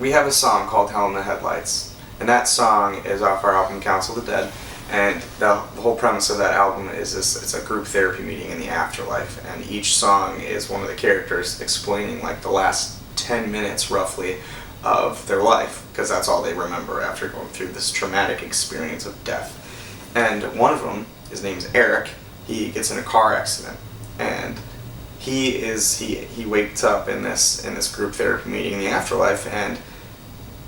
we have a song called Hell in the Headlights, and that song is off our album Council of the Dead. And the whole premise of that album is this: it's a group therapy meeting in the afterlife, and each song is one of the characters explaining like the last 10 minutes roughly of their life, because that's all they remember after going through this traumatic experience of death. And one of them, his name's Eric, he gets in a car accident, and he wakes up in this group therapy meeting in the afterlife, and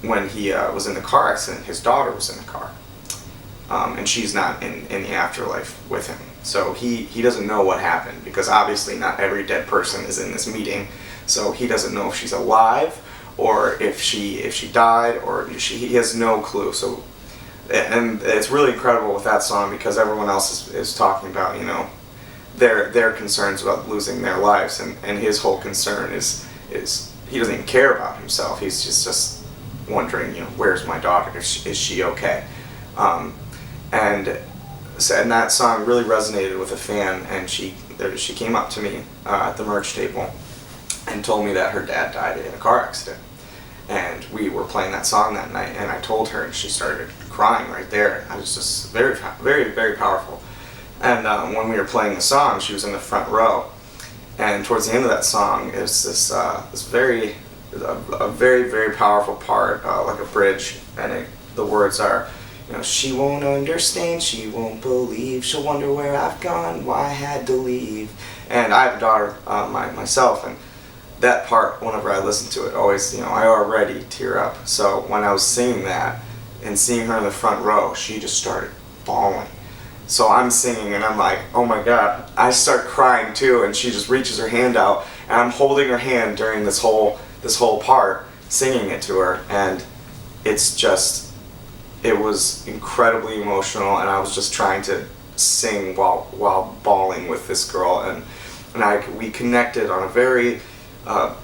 when he was in the car accident, his daughter was in the car, and she's not in the afterlife with him. So he doesn't know what happened, because obviously not every dead person is in this meeting, so he doesn't know if she's alive or if she died, or he has no clue. So, and it's really incredible with that song, because everyone else is talking about, you know, their concerns about losing their lives, and his whole concern is he doesn't even care about himself. He's just wondering, you know, where's my daughter? Is she okay? And that song really resonated with a fan, and she came up to me at the merch table and told me that her dad died in a car accident. And we were playing that song that night, and I told her, and she started crying right there. I was just very, very, very powerful. And when we were playing the song, she was in the front row. And towards the end of that song is this very, very powerful part, like a bridge, and the words are, you know, she won't understand, she won't believe, she'll wonder where I've gone, why I had to leave. And I have a daughter myself, and that part, whenever I listen to it, always, you know, I already tear up. So when I was singing that and seeing her in the front row, she just started bawling. So I'm singing and I'm like, oh my God, I start crying too, and she just reaches her hand out, and I'm holding her hand during this whole part, singing it to her, and it was incredibly emotional, and I was just trying to sing while bawling with this girl, and we connected on a very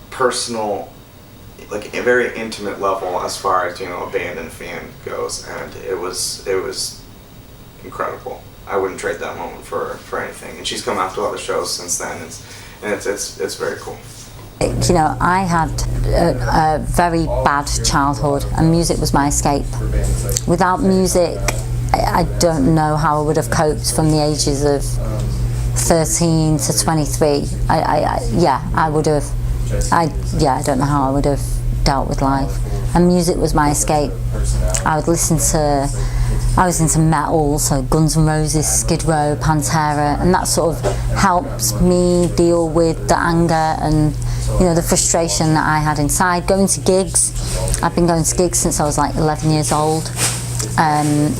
personal, like a very intimate level, as far as, you know, a band and fan goes, and it was incredible. I wouldn't trade that moment for anything. And she's come out to other shows since then, and it's very cool. You know, I had a very bad childhood, and music was my escape. Without music, I don't know how I would have coped from the ages of 13 to 23. I would have. I don't know how I would have dealt with life. And music was my escape. I was into metal, so Guns N' Roses, Skid Row, Pantera, and that sort of helped me deal with the anger and, you know, the frustration that I had inside. Going to gigs, I've been going to gigs since I was like 11 years old, and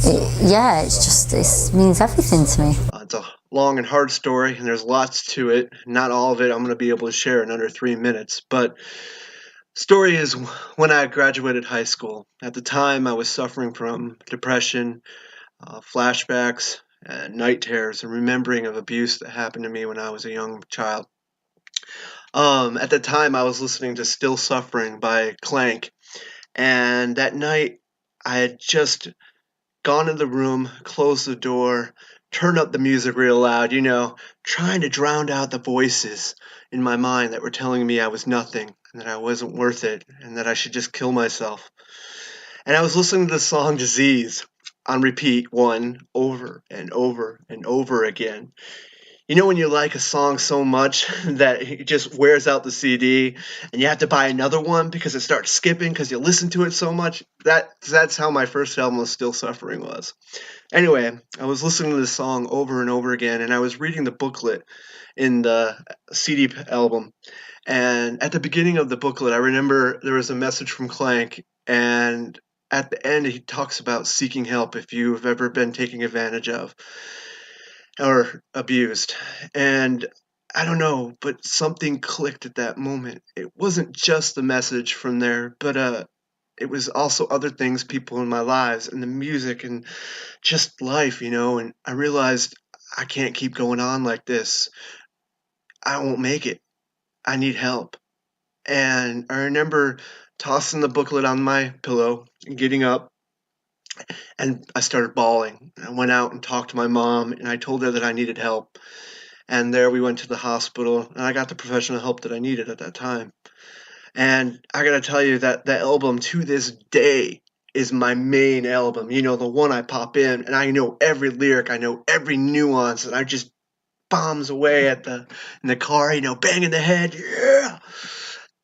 it means everything to me. It's a long and hard story, and there's lots to it. Not all of it I'm going to be able to share in under 3 minutes, but story is when I graduated high school. At the time, I was suffering from depression, flashbacks, and night terrors, and remembering of abuse that happened to me when I was a young child. At the time, I was listening to Still Suffering by Clank, and that night, I had just gone in the room, closed the door, turned up the music real loud, you know, trying to drown out the voices in my mind that were telling me I was nothing, and that I wasn't worth it, and that I should just kill myself. And I was listening to the song Disease on repeat, over and over and over again. You know when you like a song so much that it just wears out the CD, and you have to buy another one because it starts skipping because you listen to it so much? That's how my first album of Still Suffering was. Anyway, I was listening to this song over and over again, and I was reading the booklet in the CD album. And at the beginning of the booklet, I remember there was a message from Clank, and at the end he talks about seeking help if you've ever been taken advantage of or abused. And I don't know, but something clicked at that moment. It wasn't just the message from there, but it was also other things, people in my lives, and the music, and just life, you know. And I realized I can't keep going on like this. I won't make it. I need help. And I remember tossing the booklet on my pillow, getting up, and I started bawling. I went out and talked to my mom, and I told her that I needed help. And there we went to the hospital, and I got the professional help that I needed at that time. And I gotta tell you that album to this day is my main album. You know, the one I pop in, and I know every lyric, I know every nuance, and I just bombs away in the car, you know, banging the head. Yeah,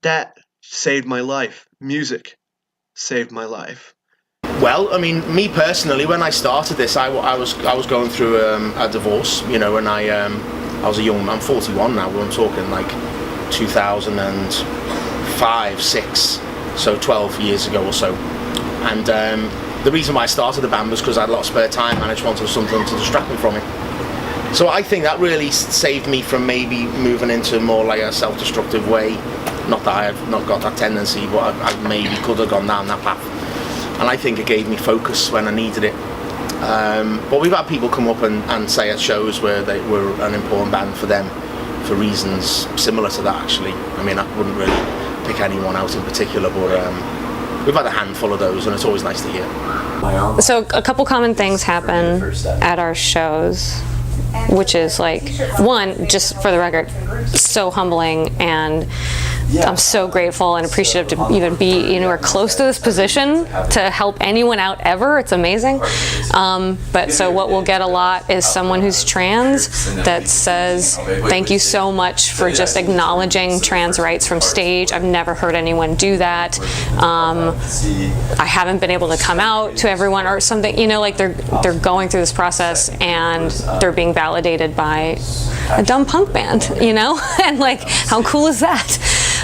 that saved my life. Music saved my life. Well, I mean, me personally, when I started this, I was going through a divorce, you know, and I was a young man. I'm 41 now. We're talking like 2005, 6, so 12 years ago or so. And the reason why I started the band was because I had a lot of spare time and I just wanted something to distract me from it. So I think that really saved me from maybe moving into more like a self-destructive way. Not that I've not got that tendency, but I maybe could have gone down that path. And I think it gave me focus when I needed it. But we've had people come up and say at shows where they were an important band for them for reasons similar to that, actually. I mean, I wouldn't really pick anyone out in particular, but we've had a handful of those, and it's always nice to hear. So a couple common things happen at our shows, which is like, one, just for the record, so humbling, and I'm so grateful and appreciative to even be anywhere close to this position to help anyone out ever. It's amazing. But so what we'll get a lot is someone who's trans that says, thank you so much for just acknowledging trans rights from stage. I've never heard anyone do that. I haven't been able to come out to everyone or something, you know, like they're going through this process and they're being validated by a dumb punk band, you know? And like, how cool is that?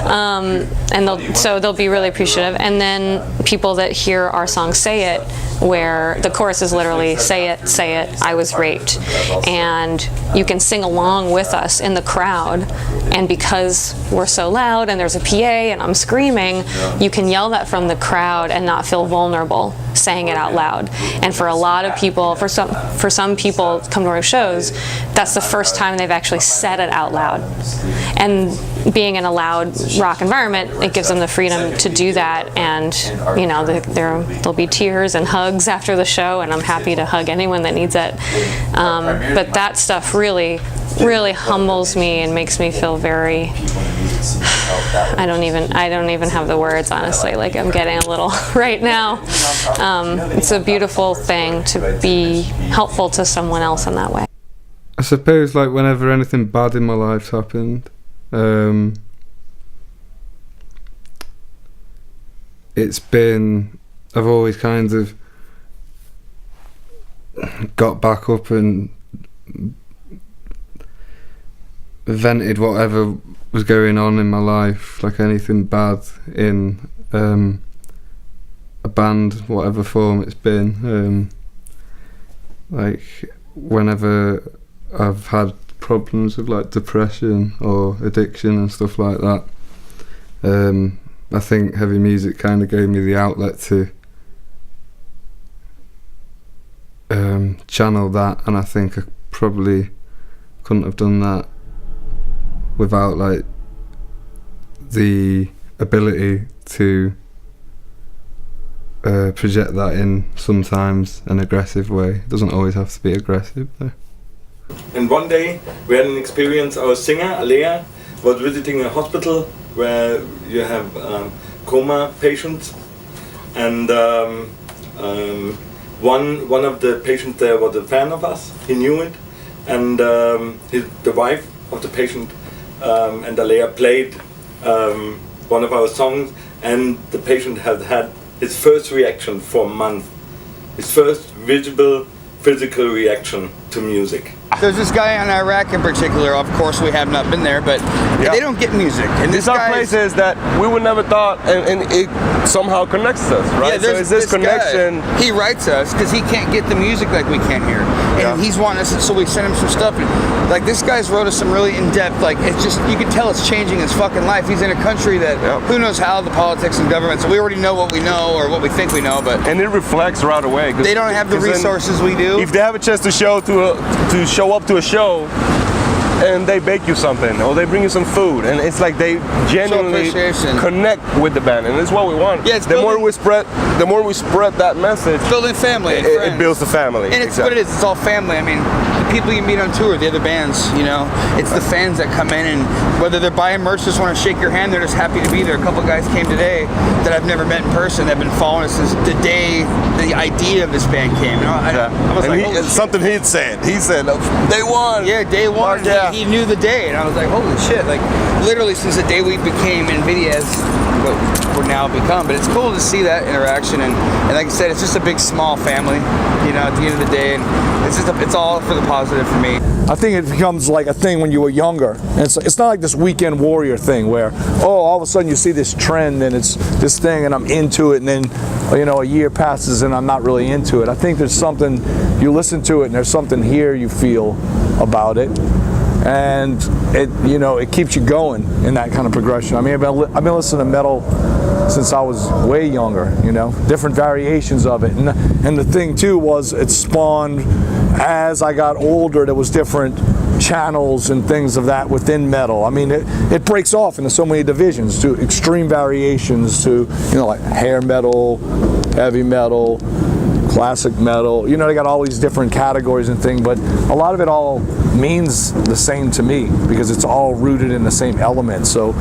And they'll be really appreciative. And then people that hear our song Say It, where the chorus is literally say it, I was raped, and you can sing along with us in the crowd, and because we're so loud and there's a PA and I'm screaming, you can yell that from the crowd and not feel vulnerable saying it out loud. And for a lot of people, for some people come to our shows, that's the first time they've actually said it out loud. And being in a loud rock environment, it gives them the freedom to do that, and you know, there'll be tears and hugs after the show, and I'm happy to hug anyone that needs it. But that stuff really humbles me and makes me feel very, I don't even have the words, honestly. Like, I'm getting a little right now. It's a beautiful thing to be helpful to someone else in that way. I suppose, like, whenever anything bad in my life happened, I've always kind of got back up and vented whatever was going on in my life, like anything bad in a band, whatever form it's been. Like, whenever I've had problems with like depression or addiction and stuff like that, I think heavy music kind of gave me the outlet to channel that, and I think I probably couldn't have done that without like the ability to project that in sometimes an aggressive way. It doesn't always have to be aggressive though. And one day we had an experience. Our singer Alea was visiting a hospital where you have coma patients, and one of the patients there was a fan of us. He knew it, and the wife of the patient and Alea played one of our songs, and the patient had his first reaction for a month, his first visible physical reaction to music. There's this guy in Iraq in particular, of course we have not been there, but they don't get music. And these are places that we would never thought, and it somehow connects us, right? Yeah, so it's this connection. Guy, he writes us because he can't get the music like we can here. And he's wanting us, so we send him some stuff. And, like, this guy's wrote us some really in-depth, like, it's just, you can tell it's changing his fucking life. He's in a country that, who knows how, the politics and government, so we already know what we know, or what we think we know, but... And it reflects right away. They don't have the resources we do. If they have a chance to show up to a show, and they bake you something, or they bring you some food, and it's like they genuinely connect with the band, and it's what we want. Yeah, it's the more we spread that message, building family, it builds the family. And it's what it is. It's all family. I mean, the people you meet on tour, the other bands, you know, it's the fans that come in, and whether they're buying merch, just want to shake your hand, they're just happy to be there. A couple guys came today that I've never met in person. They've been following us since the day the idea of this band came. You know, I was like, something he'd said. He said, day one. Yeah, day one. Yeah. He knew the day, and I was like, holy shit! Like, literally since the day we became NVIDIA's, what we're now become. But it's cool to see that interaction, and like I said, it's just a big small family. You know, at the end of the day, and it's all for the positive for me. I think it becomes like a thing when you were younger. And it's not like this weekend warrior thing where, all of a sudden you see this trend and it's this thing and I'm into it, and then, you know, a year passes and I'm not really into it. I think there's something, you listen to it and there's something here you feel about it. And it, you know, it keeps you going in that kind of progression. I mean, I've been listening to metal since I was way younger, you know, different variations of it. And the thing too was it spawned, as I got older, there was different channels and things of that within metal. I mean, it breaks off into so many divisions, to extreme variations, to, you know, like hair metal, heavy metal, classic metal. You know, they got all these different categories and things, but a lot of it all means the same to me because it's all rooted in the same element. So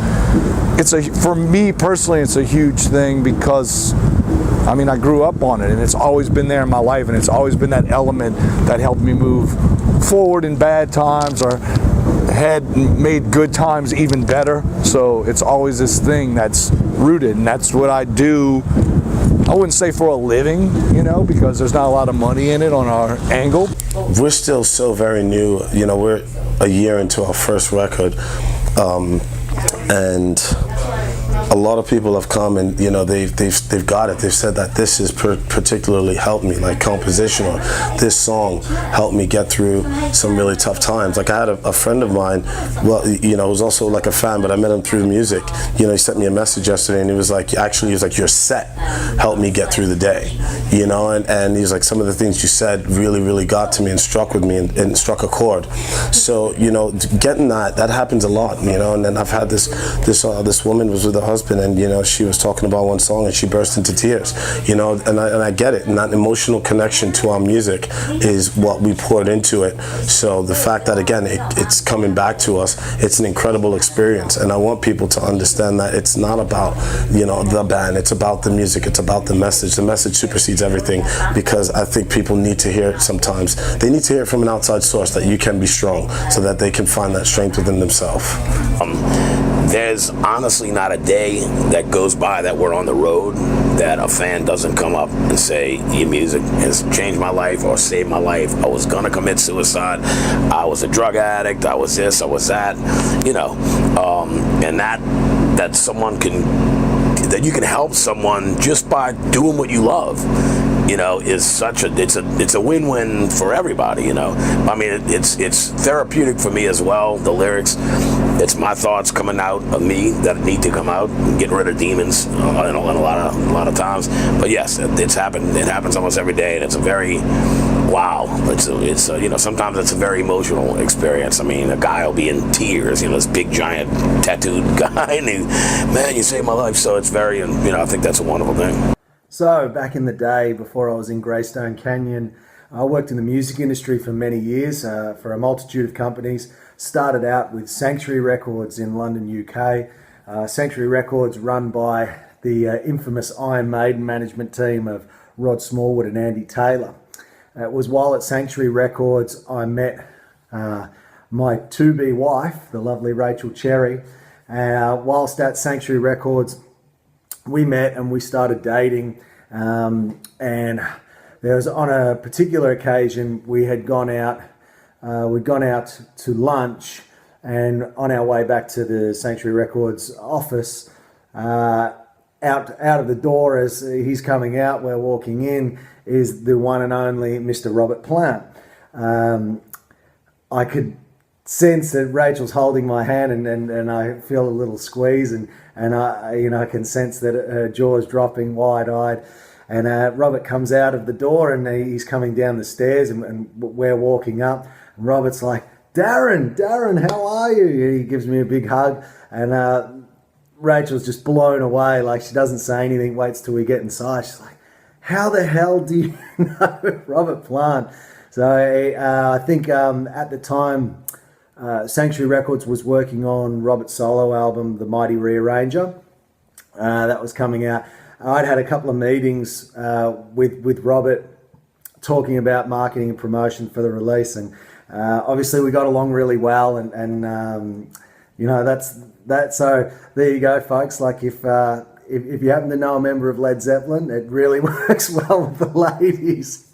for me personally, it's a huge thing because, I mean, I grew up on it and it's always been there in my life, and it's always been that element that helped me move forward in bad times or made good times even better. So it's always this thing that's rooted, and that's what I do. I wouldn't say for a living, you know, because there's not a lot of money in it on our angle. We're still so very new. You know, we're a year into our first record, and a lot of people have come and, you know, they've got it. They've said that this has particularly helped me, like composition, or this song helped me get through some really tough times. Like I had a friend of mine, well, you know, who's also like a fan, but I met him through music. You know, he sent me a message yesterday and he was like, your set helped me get through the day, you know, and he's like, some of the things you said really got to me and struck with me and struck a chord. So, you know, getting that happens a lot, you know. And then I've had this woman was with her husband, and, you know, she was talking about one song and she burst into tears, you know, and I get it. And that emotional connection to our music is what we poured into it. So the fact that, again, it's coming back to us, it's an incredible experience. And I want people to understand that it's not about, you know, the band, it's about the music, it's about the message. The message supersedes everything, because I think people need to hear it sometimes. They need to hear it from an outside source that you can be strong, so that they can find that strength within themselves. There's honestly not a day that goes by that we're on the road that a fan doesn't come up and say, your music has changed my life or saved my life. I was gonna commit suicide. I was a drug addict. I was this, I was that, you know, and that someone that you can help someone just by doing what you love, you know, is such it's a win-win for everybody, you know. I mean, it's therapeutic for me as well. The lyrics, it's my thoughts coming out of me that need to come out, getting rid of demons in a lot of times. But yes, it's happened. It happens almost every day, and it's a very wow. It's you know, sometimes it's a very emotional experience. I mean, a guy will be in tears, you know, this big giant tattooed guy, and man, you saved my life. So it's very, you know, I think that's a wonderful thing. So back in the day, before I was in Greystone Canyon, I worked in the music industry for many years for a multitude of companies. Started out with Sanctuary Records in London, UK. Sanctuary Records run by the infamous Iron Maiden management team of Rod Smallwood and Andy Taylor. It was while at Sanctuary Records I met my to-be wife, the lovely Rachel Cherry. Whilst at Sanctuary Records, we met and we started dating, and there was, on a particular occasion, we had gone out to lunch, and on our way back to the Sanctuary Records office, out of the door as he's coming out, we're walking in, is the one and only Mr. Robert Plant. I could sense that Rachel's holding my hand, and I feel a little squeeze, and I can sense that her jaw's dropping wide-eyed. And Robert comes out of the door, and he's coming down the stairs, and we're walking up. And Robert's like, Darren, how are you? He gives me a big hug, and Rachel's just blown away. Like, she doesn't say anything, waits till we get inside. She's like, how the hell do you know Robert Plant? So I think at the time, Sanctuary Records was working on Robert's solo album, The Mighty Rearranger. That was coming out. I'd had a couple of meetings with Robert talking about marketing and promotion for the release, and obviously we got along really well, and you know, that's that. So there you go, folks. Like, if you happen to know a member of Led Zeppelin, it really works well with the ladies.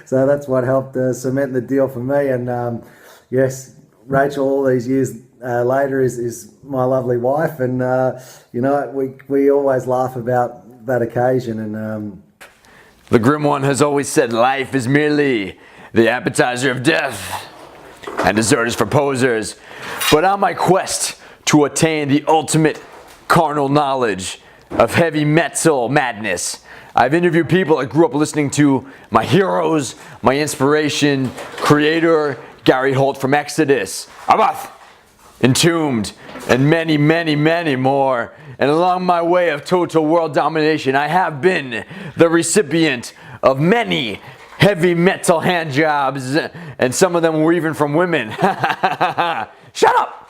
So that's what helped cement the deal for me. And yes, Rachel, all these years later, is my lovely wife, and you know, we always laugh about that occasion. And the Grim One has always said life is merely the appetizer of death, and dessert is for posers. But on my quest to attain the ultimate carnal knowledge of heavy metal madness, I've interviewed people I grew up listening to, my heroes, my inspiration, creator Gary Holt from Exodus, Abath, Entombed, and many, many, many more. And along my way of total world domination, I have been the recipient of many heavy metal hand jobs, and some of them were even from women. Shut up!